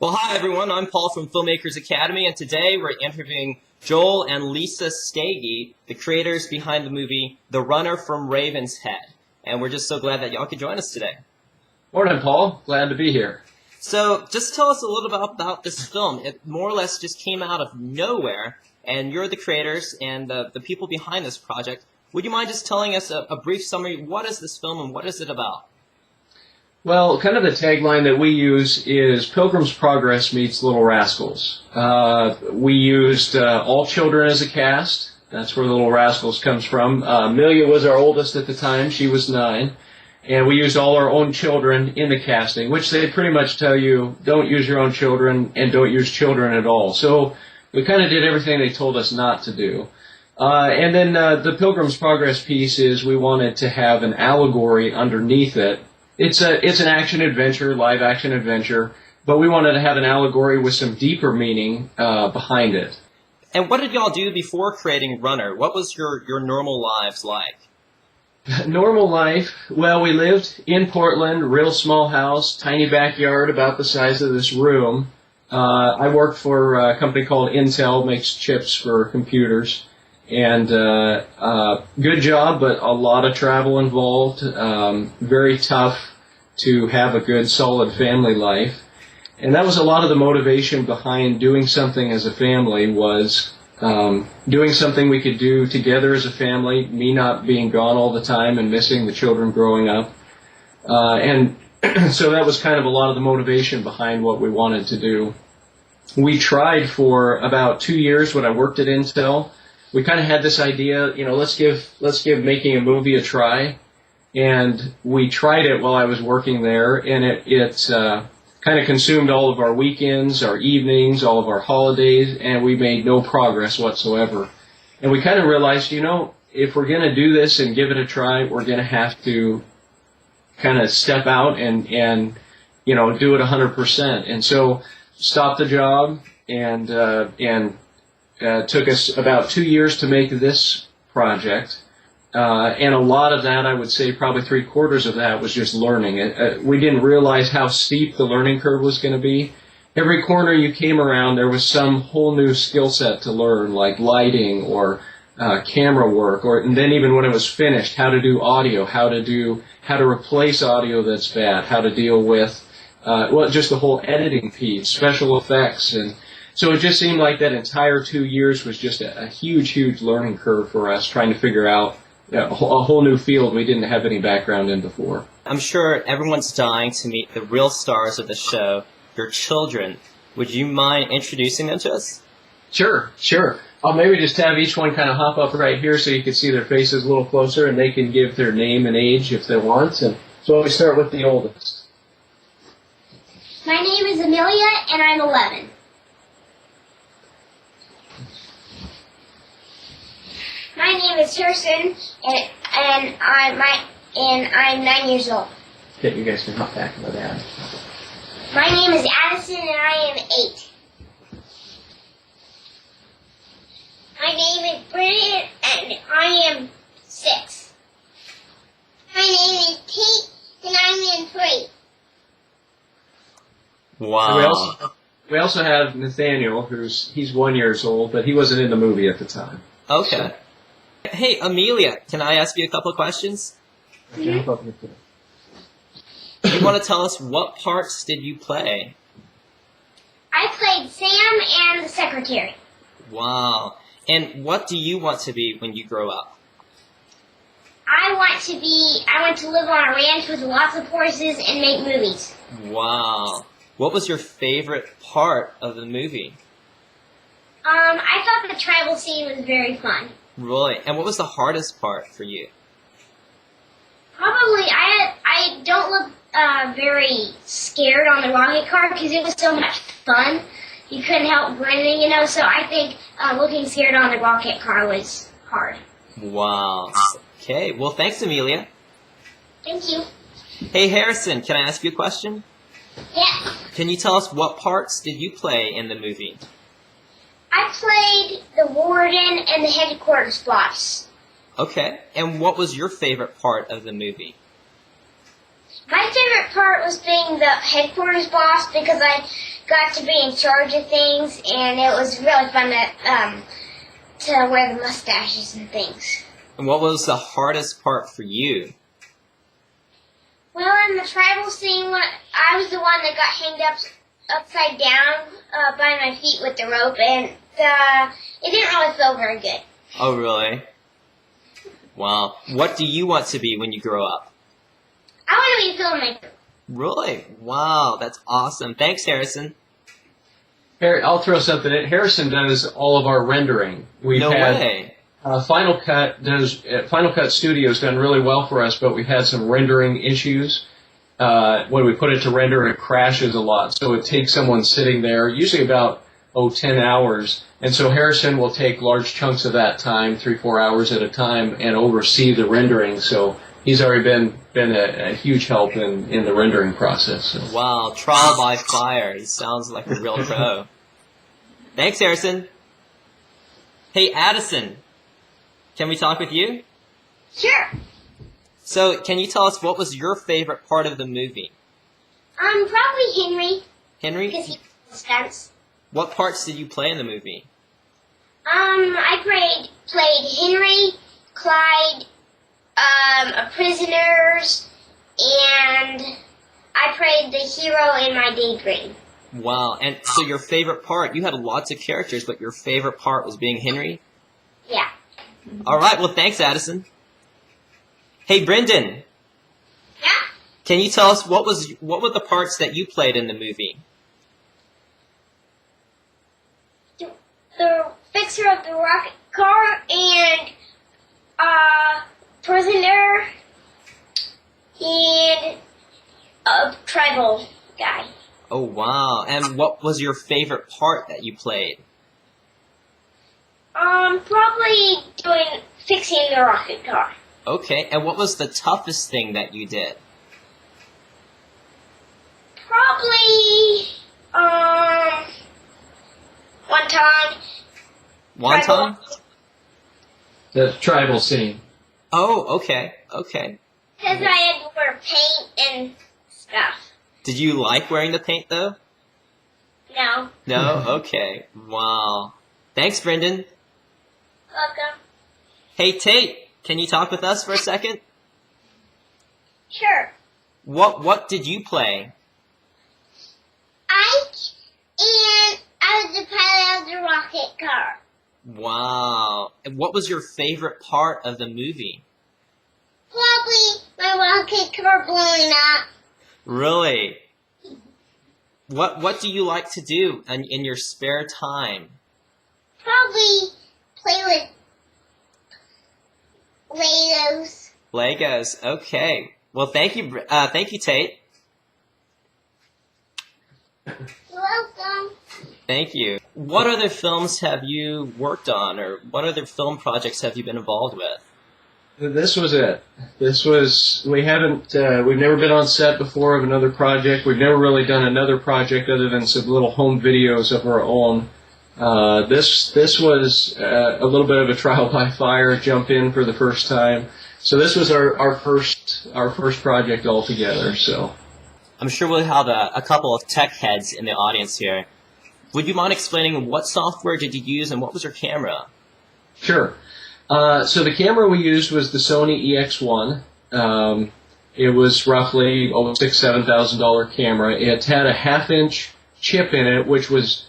Well, hi everyone. I'm Paul from Filmmakers Academy, and today we're interviewing Joel and Lisa Stagey, the creators behind the movie The Runner from Ravenshead. And we're just so glad that y'all could join us today. Morning, Paul. Glad to be here. So, just tell us a little bit about this film. It more or less just came out of nowhere, and you're the creators and the people behind this project. Would you mind just telling us a brief summary? What is this film and what is it about? Well, kind of the tagline that we use is Pilgrim's Progress meets Little Rascals. We used all children as a cast. That's where Little Rascals comes from. Amelia was our oldest at the time. She was 9. And we used all our own children in the casting, which they pretty much tell you, don't use your own children and don't use children at all. So we kind of did everything they told us not to do. And then the Pilgrim's Progress piece is we wanted to have an allegory underneath it. It's an action-adventure, live-action adventure, but we wanted to have an allegory with some deeper meaning behind it. And what did y'all do before creating Runner? What was your normal lives like? Normal life, well, we lived in Portland, real small house, tiny backyard about the size of this room. I worked for a company called Intel, makes chips for computers. And good job, but a lot of travel involved. Very tough to have a good, solid family life. And that was a lot of the motivation behind doing something as a family was doing something we could do together as a family, me not being gone all the time and missing the children growing up. And so that was kind of a lot of the motivation behind what we wanted to do. We tried for about 2 years when I worked at Intel. We kind of had this idea, let's give making a movie a try, and we tried it while I was working there, and it kind of consumed all of our weekends, our evenings, all of our holidays, and we made no progress whatsoever. And we kind of realized, if we're going to do this and give it a try, we're going to have to kind of step out and do it 100%. And so stopped the job and took us about 2 years to make this project, and a lot of that, I would say probably 3/4 of that was just learning. We didn't realize how steep the learning curve was going to be. Every corner you came around, there was some whole new skill set to learn, like lighting or camera work, and then even when it was finished, how to do audio, how to replace audio that's bad, how to deal with, just the whole editing piece, special effects, and so it just seemed like that entire 2 years was just a huge, huge learning curve for us, trying to figure out a whole new field we didn't have any background in before. I'm sure everyone's dying to meet the real stars of the show, your children. Would you mind introducing them to us? Sure. I'll maybe just have each one kind of hop up right here so you can see their faces a little closer, and they can give their name and age if they want. And so we start with the oldest. My name is Amelia, and I'm 11. My name is Kirsten, and I'm 9 years old. Okay, you guys can hop back into that. My name is Addison, and I am 8. My name is Bridget, and I am 6. My name is Pete, and I'm in 3. Wow. We also have Nathaniel, he's 1 year old, but he wasn't in the movie at the time. Okay. So. Hey, Amelia, can I ask you a couple of questions? Okay, hop up here. You want to tell us what parts did you play? I played Sam and the secretary. Wow. And what do you want to be when you grow up? I want to live on a ranch with lots of horses and make movies. Wow. What was your favorite part of the movie? I thought the tribal scene was very fun. Really? And what was the hardest part for you? Probably, I don't look very scared on the rocket car because it was so much fun. You couldn't help grinning, so I think looking scared on the rocket car was hard. Wow. Okay, well thanks, Amelia. Thank you. Hey, Harrison, can I ask you a question? Yeah. Can you tell us what parts did you play in the movie? I played the warden and the headquarters boss. Okay, and what was your favorite part of the movie? My favorite part was being the headquarters boss because I got to be in charge of things, and it was really fun to wear the mustaches and things. And what was the hardest part for you? Well, in the tribal scene, I was the one that got hanged upside down by my feet with the rope, and it didn't really feel very good. Oh, really? Wow. What do you want to be when you grow up? I want to be a filmmaker. Really? Wow, that's awesome. Thanks, Harrison. I'll throw something in. Harrison does all of our rendering. No way. Final Cut Studio's done really well for us, but we've had some rendering issues. When we put it to render, it crashes a lot. So it takes someone sitting there, usually about 10 hours. And so Harrison will take large chunks of that time, 3-4 hours at a time, and oversee the rendering. So he's already been a huge help in the rendering process. So. Wow, trial by fire. He sounds like a real pro. Thanks, Harrison. Hey, Addison. Can we talk with you? Sure. So, can you tell us what was your favorite part of the movie? Probably Henry. Henry? Because he stunts. What parts did you play in the movie? I played Henry, Clyde, a prisoners, and I played the hero in my daydream. Wow, and so your favorite part, you had lots of characters, but your favorite part was being Henry? Yeah. Alright, well thanks, Addison. Hey, Brendan. Yeah? Can you tell us what were the parts that you played in the movie? The fixer of the rocket car and prisoner and a tribal guy. Oh, wow. And what was your favorite part that you played? Probably fixing the rocket car. Okay, and what was the toughest thing that you did? Probably, one time. One time? The tribal scene. Oh, okay, okay. Because I had to wear paint and stuff. Did you like wearing the paint, though? No. No? Okay. Wow. Thanks, Brendan. Welcome. Hey, Tate, can you talk with us for a second? Sure. What did you play? I was the pilot of the rocket car. Wow. And what was your favorite part of the movie? Probably my rocket car blowing up. Really? What do you like to do in your spare time? Probably play with Legos. Legos. Okay. Well, thank you, Tate. You're welcome. Thank you. What other films have you worked on, or what other film projects have you been involved with? This was it. We've never been on set before of another project. We've never really done another project other than some little home videos of our own. This was a little bit of a trial by fire, jump in for the first time. So this was our first project altogether. So I'm sure we'll have a couple of tech heads in the audience here. Would you mind explaining what software did you use and what was your camera? Sure. So the camera we used was the Sony EX1. It was roughly $6,000-7,000 camera. It had a 1/2-inch chip in it, which with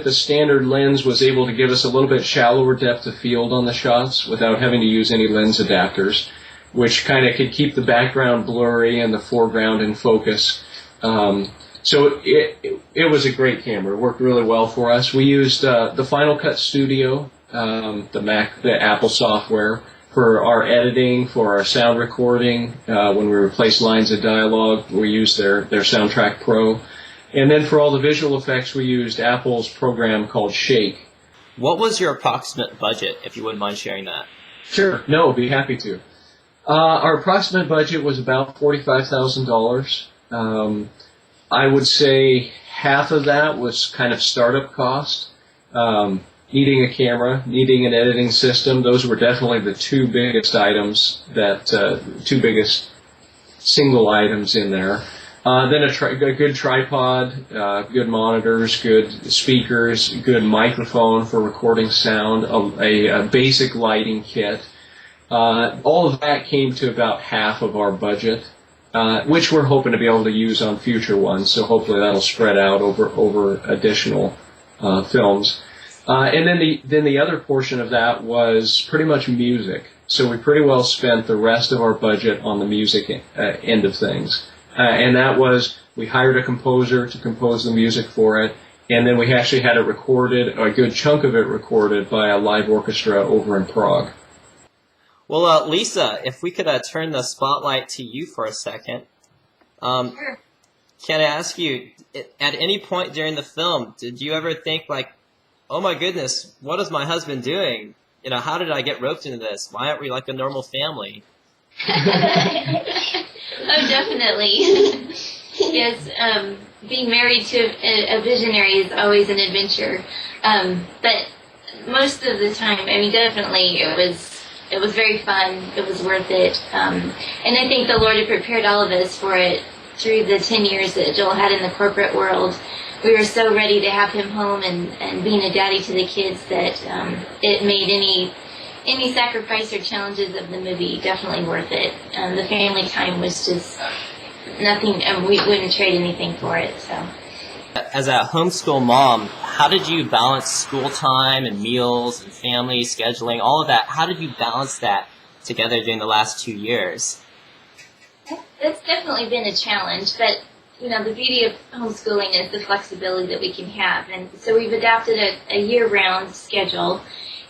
the standard lens was able to give us a little bit shallower depth of field on the shots without having to use any lens adapters, which kind of could keep the background blurry and the foreground in focus. So it was a great camera. It worked really well for us. We used the Final Cut Studio, the Apple software, for our editing, for our sound recording. When we replaced lines of dialogue, we used their Soundtrack Pro. And then for all the visual effects, we used Apple's program called Shake. What was your approximate budget, if you wouldn't mind sharing that? Sure. No, be happy to. Our approximate budget was about $45,000. I would say half of that was kind of startup cost. Needing a camera, needing an editing system, those were definitely the two biggest items, two biggest single items in there. Then a good tripod, good monitors, good speakers, good microphone for recording sound, a basic lighting kit. All of that came to about half of our budget, which we're hoping to be able to use on future ones. So hopefully that'll spread out over additional films. And then the other portion of that was pretty much music. So we pretty well spent the rest of our budget on the music end of things. And that was, we hired a composer to compose the music for it, and then we actually had it recorded, a good chunk of it recorded by a live orchestra over in Prague. Well, Lisa, if we could turn the spotlight to you for a second. Sure. Can I ask you, at any point during the film, did you ever think like, oh my goodness, what is my husband doing? You know, how did I get roped into this? Why aren't we like a normal family? Oh, definitely. Yes, being married to a visionary is always an adventure. But most of the time, I mean, definitely it was very fun. It was worth it. And I think the Lord had prepared all of us for it through the 10 years that Joel had in the corporate world. We were so ready to have him home and being a daddy to the kids that it made any sacrifice or challenges of the movie definitely worth it. The family time was just nothing, and we wouldn't trade anything for it. So, as a homeschool mom, how did you balance school time and meals and family scheduling, all of that? How did you balance that together during the last 2 years? it's definitely been a challenge, but you know, the beauty of homeschooling is the flexibility that we can have, and so we've adapted a year-round schedule.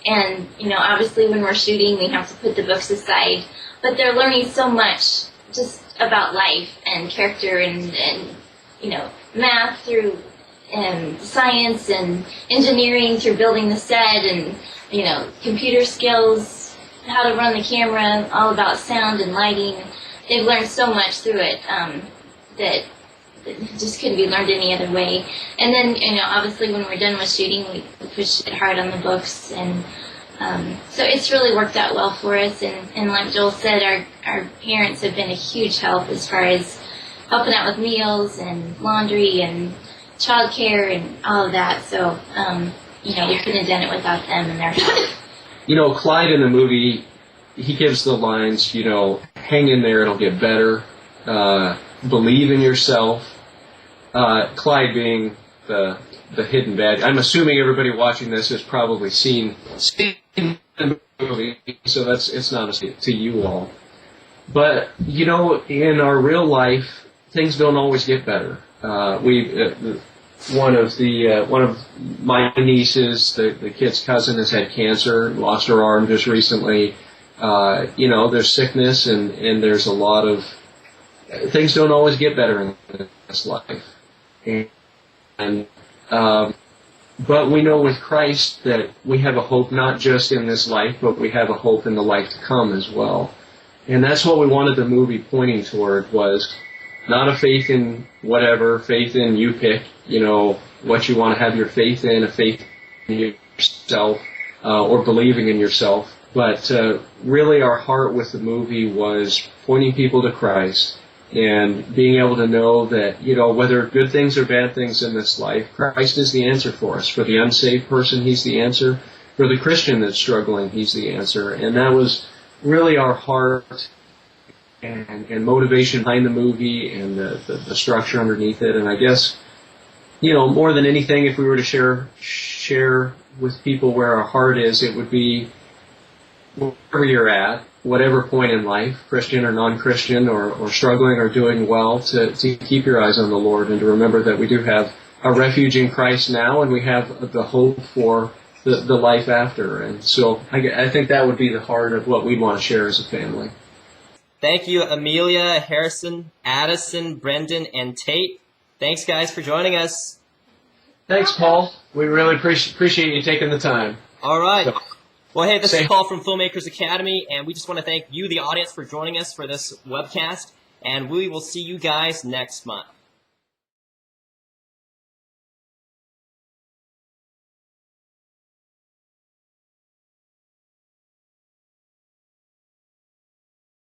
And, you know, obviously when we're shooting, we have to put the books aside. But they're learning so much just about life and character and you know, math through science and engineering through building the set and, you know, computer skills, how to run the camera, all about sound and lighting. They've learned so much through it that it just couldn't be learned any other way. And then, you know, obviously when we're done with shooting, we push it hard on the books, and so it's really worked out well for us. And like Joel said, our parents have been a huge help as far as helping out with meals and laundry and childcare and all of that. So, you know, we couldn't have done it without them and their help. You know, Clyde in the movie, he gives the lines, you know, hang in there, it'll get better, believe in yourself. Clyde being the hidden bad. I'm assuming everybody watching this has probably seen the movie, so it's not to you all. But you know, in our real life, things don't always get better. One of my nieces, the kid's cousin, has had cancer, lost her arm just recently. You know, there's sickness and there's a lot of things don't always get better in this life. And but we know with Christ that we have a hope not just in this life, but we have a hope in the life to come as well. And that's what we wanted the movie pointing toward, was not a faith in whatever, faith in you pick, you know, what you want to have your faith in, a faith in yourself, or believing in yourself. But really our heart with the movie was pointing people to Christ and being able to know that, you know, whether good things or bad things in this life, Christ is the answer for us. For the unsaved person, He's the answer. For the Christian that's struggling, He's the answer. And that was really our heart and motivation behind the movie and the structure underneath it. And I guess, you know, more than anything, if we were to share with people where our heart is, it would be wherever you're at, whatever point in life, Christian or non-Christian, or struggling or doing well, to keep your eyes on the Lord and to remember that we do have a refuge in Christ now, and we have the hope for the life after. And so I think that would be the heart of what we'd want to share as a family. Thank you, Amelia, Harrison, Addison, Brendan, and Tate. Thanks, guys, for joining us. Thanks, Paul. We really appreciate you taking the time. All right. Well, hey, this is Paul from Filmmakers Academy, and we just want to thank you, the audience, for joining us for this webcast, and we will see you guys next month.